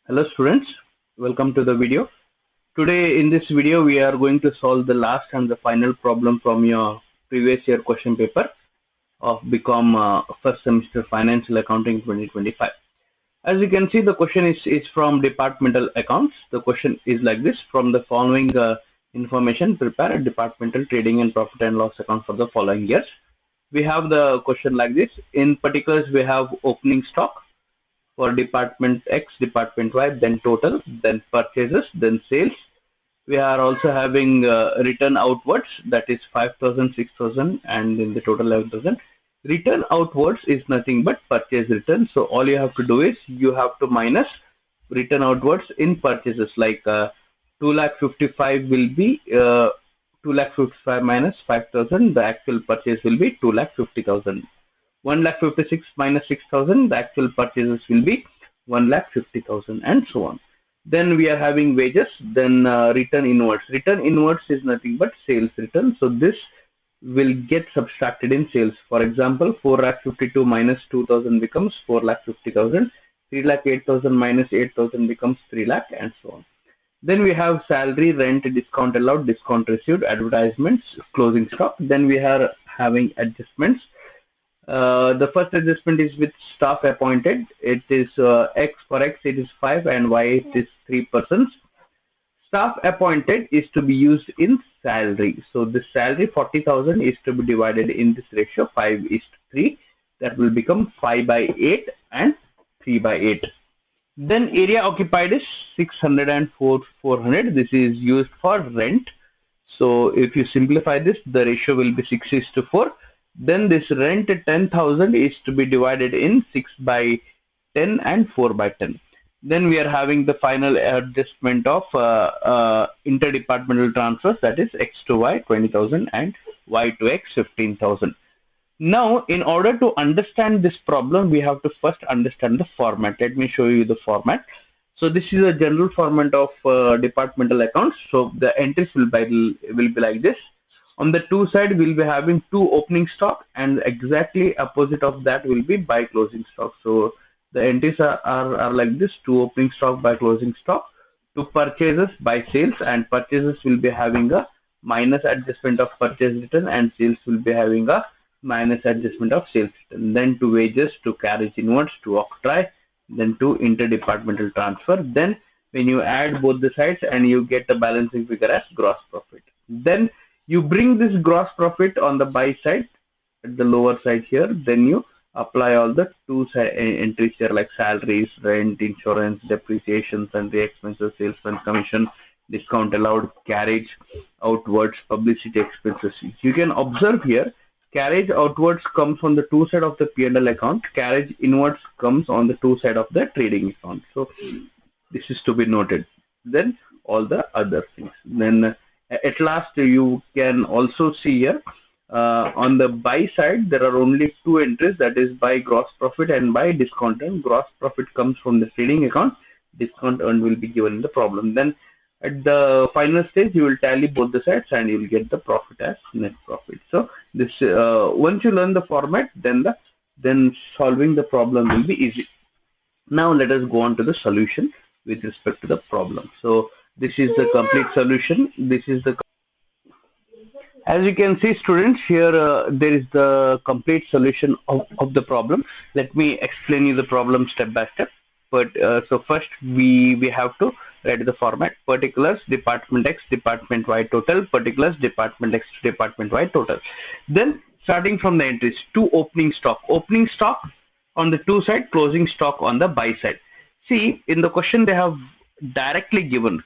Hello students, welcome to the video. Today in this video we are going to solve the last and the final problem from your previous year question paper of Bcom first semester financial accounting 2025. As you can see, the question is from departmental accounts. The question is like this: from the following information, prepare a departmental trading and profit and loss account for the following years. We have the question like this. In particulars, we have opening stock for department X, department Y, then total, then purchases, then sales. We are also having return outwards, that is 5,000, 6,000, and in the total 11,000. Return outwards is nothing but purchase return. So all you have to do is you have to minus return outwards in purchases, like 2,55,000 will be 2,55,000 minus 5,000. The actual purchase will be 2,50,000. 1,56,000 minus 6,000, the actual purchases will be 1,50,000, and so on. Then we are having wages, then return inwards. Return inwards is nothing but sales return. So this will get subtracted in sales. For example, 4,52,000 minus 2,000 becomes 4,50,000. 3,08,000 minus 8,000 becomes 3 lakh, and so on. Then we have salary, rent, discount allowed, discount received, advertisements, closing stock. Then we are having adjustments. The first adjustment is with staff appointed. It is X, for X it is 5 and Y it is 3 persons. Staff appointed is to be used in salary. So the salary 40,000 is to be divided in this ratio 5:3. That will become 5/8 and 3/8. Then area occupied is 600 and 400. This is used for rent. So if you simplify this, the ratio will be 6:4. Then this rent 10,000 is to be divided in 6/10 and 4/10. Then we are having the final adjustment of interdepartmental transfers, that is X to Y 20,000 and Y to X 15,000. Now, in order to understand this problem, we have to first understand the format. Let me show you the format. So this is a general format of departmental accounts. So the entries will be like this. On the two side, we'll be having two opening stock, and exactly opposite of that will be buy closing stock. So the entries are like this: two opening stock, buy closing stock, two purchases, buy sales, and purchases will be having a minus adjustment of purchase return, and sales will be having a minus adjustment of sales return. Then to wages, to carriage inwards, to octroi, then to interdepartmental transfer. Then when you add both the sides, and you get the balancing figure as gross profit. Then you bring this gross profit on the buy side at the lower side here. Then you apply all the two entries here, like salaries, rent, insurance, depreciation, sundry expenses, sales and commission, discount allowed, carriage outwards, publicity expenses. You can observe here, carriage outwards comes on the two side of the P&L account. Carriage inwards comes on the two side of the trading account. So this is to be noted. Then all the other things. Then at last, you can also see here on the buy side there are only two entries, that is by gross profit and by discount earned. Gross profit comes from the trading account, discount earned will be given in the problem. Then at the final stage you will tally both the sides and you will get the profit as net profit. So this once you learn the format, then solving the problem will be easy. Now let us go on to the solution with respect to the problem. So this is the complete solution. As you can see, students, here there is the complete solution of the problem. Let me explain you the problem step by step. But so first we have to write the format: particulars, department X, department Y total, particulars, department X, department Y total. Then starting from the entries, two opening stock on the two side, closing stock on the buy side. See, in the question they have directly given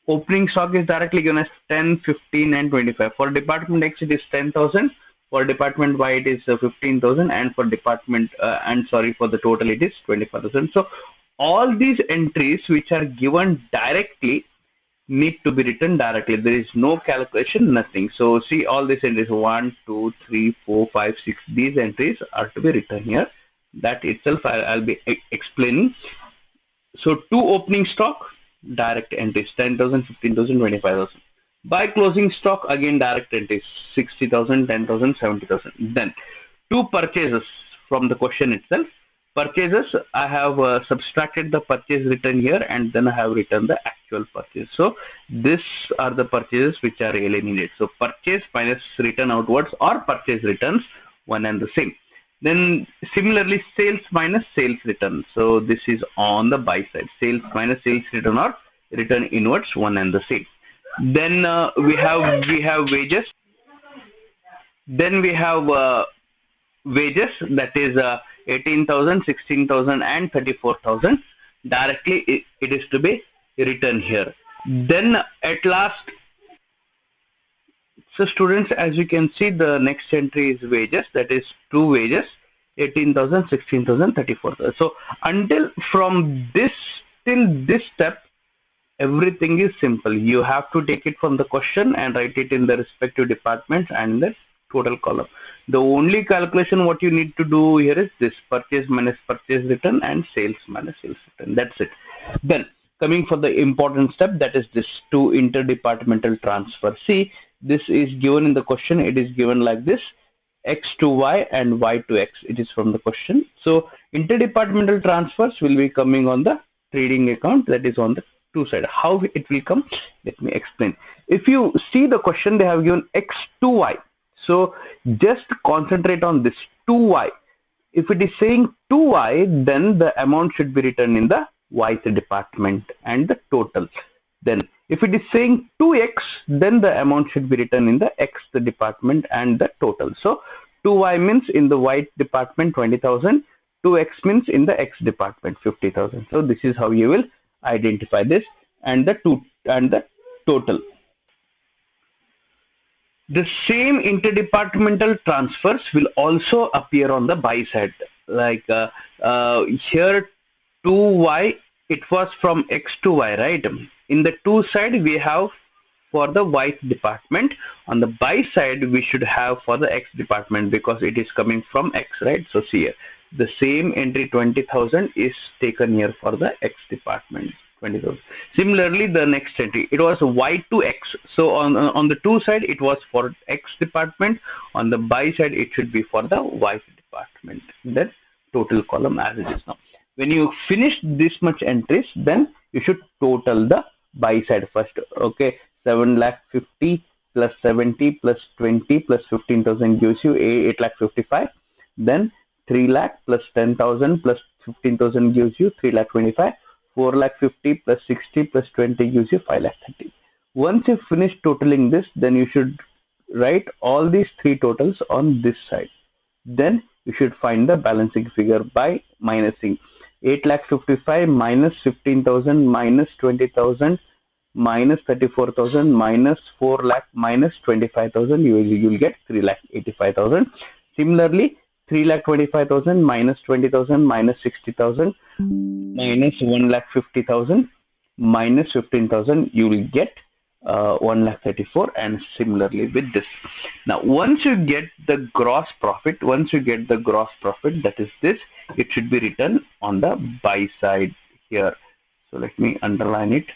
opening stock is directly given as 10, 15 and 25. For department X it is 10,000, for department Y it is 15,000, and for for the total it is 25,000. So all these entries which are given directly need to be written directly. There is no calculation, nothing. So see, all these entries 1, 2, 3, 4, 5, 6, these entries are to be written here. That itself I'll be explaining. So two opening stock, direct entries 10,000, 15,000, 25,000. By closing stock, again direct entries 60,000, 10,000, 70,000. Then two purchases from the question itself, Purchases, I have subtracted the purchase written here, and then I have written the actual purchase. So these are the purchases which are really needed. So purchase minus return outwards or purchase returns, one and the same. Then similarly, sales minus sales return. So this is on the buy side. Sales minus sales return or return inwards, one and the same. Then we have wages. Then we have wages, that is 18,000, 16,000 and 34,000. Directly it is to be written here. Then at last, so students, as you can see, the next entry is wages, that is two wages, 18,000, 16,000, 34,000. So until from this till this step, everything is simple. You have to take it from the question and write it in the respective departments and the total column. The only calculation what you need to do here is this: purchase minus purchase return and sales minus sales return. That's it. Then coming for the important step, that is this to interdepartmental transfer. See, this is given in the question. It is given like this: X to Y and Y to X. It is from the question. So interdepartmental transfers will be coming on the trading account, that is on the two side. How it will come? Let me explain. If you see the question, they have given X to Y. So just concentrate on this 2Y. If it is saying 2Y, then the amount should be written in the Y's department and the total. Then if it is saying 2X, then the amount should be written in the X department and the total. So 2Y means in the Y department 20,000, 2X means in the X department 50,000. So this is how you will identify this and the total. The same interdepartmental transfers will also appear on the buy side. Like here 2Y, it was from X to Y, right? In the two side we have for the Y department. On the buy side we should have for the X department because it is coming from X, right? So see here, the same entry 20,000 is taken here for the X department. 20,000. Similarly, the next entry, it was Y to X. So on the two side, it was for X department. On the buy side, it should be for the Y department. Then total column as it is now. When you finish this much entries, then you should total the buy side first. Okay, 7,50,000 plus 70 plus 20 plus 15,000 gives you 8,55,000. Then 3 lakh plus 10,000 plus 15,000 gives you 3,25,000. 4,50,000 plus 60 plus 20 gives you 5,30,000. Once you finish totaling this, then you should write all these three totals on this side. Then you should find the balancing figure by minusing 8,55,000 minus 15,000 minus 20,000 minus 34,000 minus 4 lakh minus 25,000. You will get 3,85,000. Similarly, 3,25,000 minus 20,000 minus 60,000 minus 1,50,000 minus 15,000, you will get 1,34,000, and similarly with this. Now once you get the gross profit, that is this, it should be written on the buy side here. So let me underline it.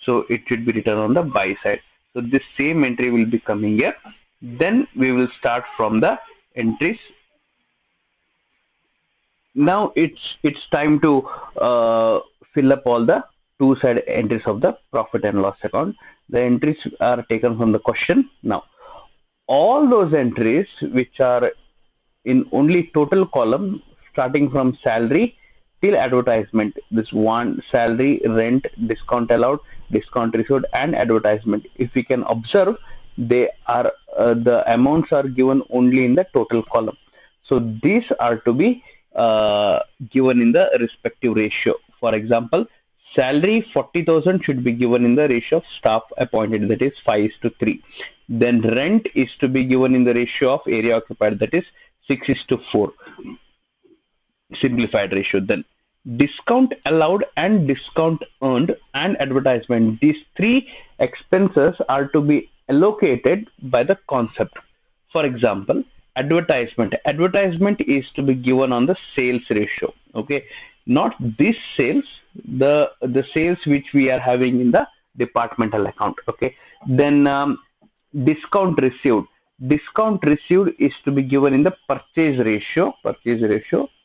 So it should be written on the buy side. So this same entry will be coming here. Then we will start from the entries. Now it's time to fill up all the two side entries of the profit and loss account. The entries are taken from the question. Now all those entries which are in only total column, starting from salary till advertisement, this one: salary, rent, discount allowed, discount received, and advertisement. If we can observe, they are the amounts are given only in the total column. So these are to be given in the respective ratio. For example, salary 40,000 should be given in the ratio of staff appointed, that is 5:3. Then rent is to be given in the ratio of area occupied, that is 6:4, simplified ratio. Then discount allowed and discount earned and advertisement, these three expenses are to be allocated by the concept. For example, advertisement is to be given on the sales ratio. Okay, not this sales, the sales which we are having in the departmental account. Okay, then discount received, Discount received is to be given in the purchase ratio.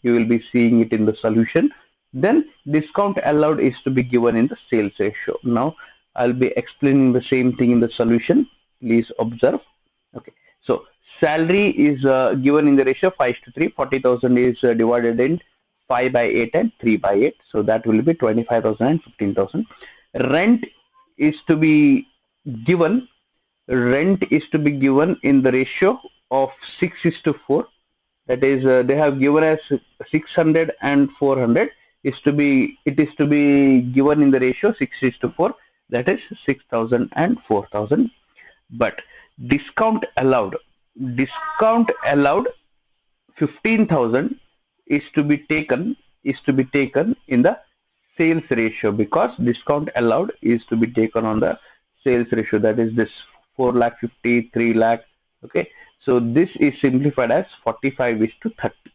You will be seeing it in the solution. Then discount allowed is to be given in the sales ratio. Now I'll be explaining the same thing in the solution. Please observe. Okay. So salary is given in the ratio 5:3. 40,000 is divided in 5 by 8 and 3 by 8. So that will be 25,000 and 15,000. Rent is to be given. Rent is to be given in the ratio of 6:4. That is, they have given us 600 and 400. It is to be given in the ratio 6:4. That is 6,000 and 4,000. But discount allowed 15,000 is to be taken in the sales ratio, because discount allowed is to be taken on the sales ratio. That is this 4 lakh 50, 3 lakh. Okay, so this is simplified as 45:30.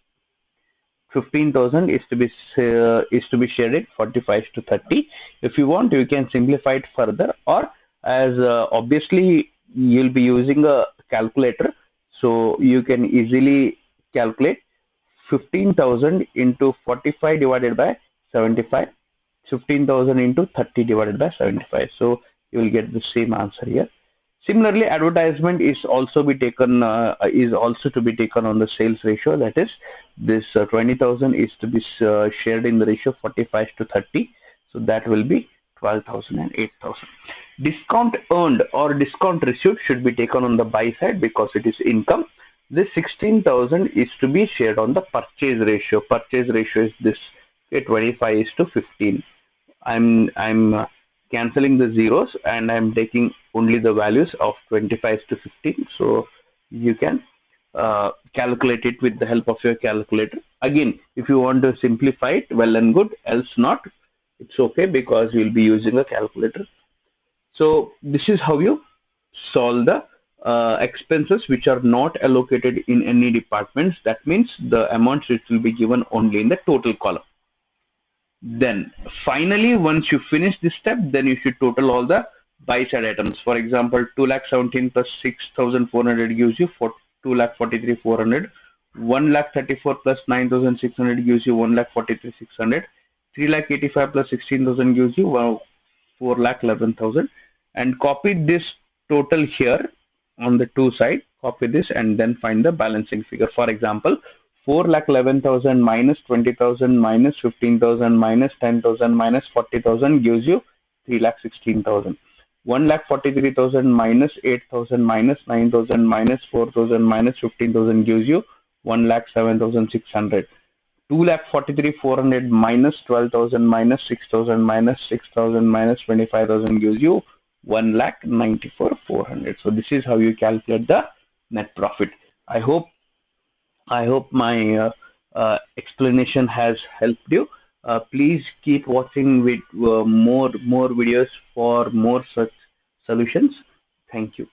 15,000 is to be shared in 45:30. If you want, you can simplify it further, or as obviously you'll be using a calculator, so you can easily calculate 15,000 into 45 divided by 75, 15,000 into 30 divided by 75. So you will get the same answer here. Similarly, advertisement is also to be taken on the sales ratio. That is, this 20,000 is to be shared in the ratio 45:30. So that will be 12,000 and 8,000. Discount earned or discount received should be taken on the buy side because it is income. This 16,000 is to be shared on the purchase ratio. Purchase ratio is this, okay, 25:15. I'm cancelling the zeros and I'm taking only the values of 25:15. So you can calculate it with the help of your calculator. Again, if you want to simplify it, well and good, else not, it's okay, because you'll be using a calculator. So this is how you solve the expenses which are not allocated in any departments. That means the amounts which will be given only in the total column. Then finally, once you finish this step, then you should total all the buy side items. For example, 2,17,000 plus 6,400 gives you 2,43,400. 1,34,000 plus 9,600 gives you 1,43,600. 3,85,000 plus 16,000 gives you 4,11,000. And copy this total here on the two side. Copy this and then find the balancing figure. For example, 4,11,000 minus 20,000 minus 15,000 minus 10,000 minus 40,000 gives you 3,16,000. 1,43,000 minus 8,000 minus 9,000 minus 4,000 minus 15,000 gives you 1,07,600. 2,43,400 minus 12,000 minus 6,000 minus 6,000 minus 25,000 gives you 1,94,400. So this is how you calculate the net profit. I hope my explanation has helped you. Please keep watching with more videos for more such solutions. Thank you.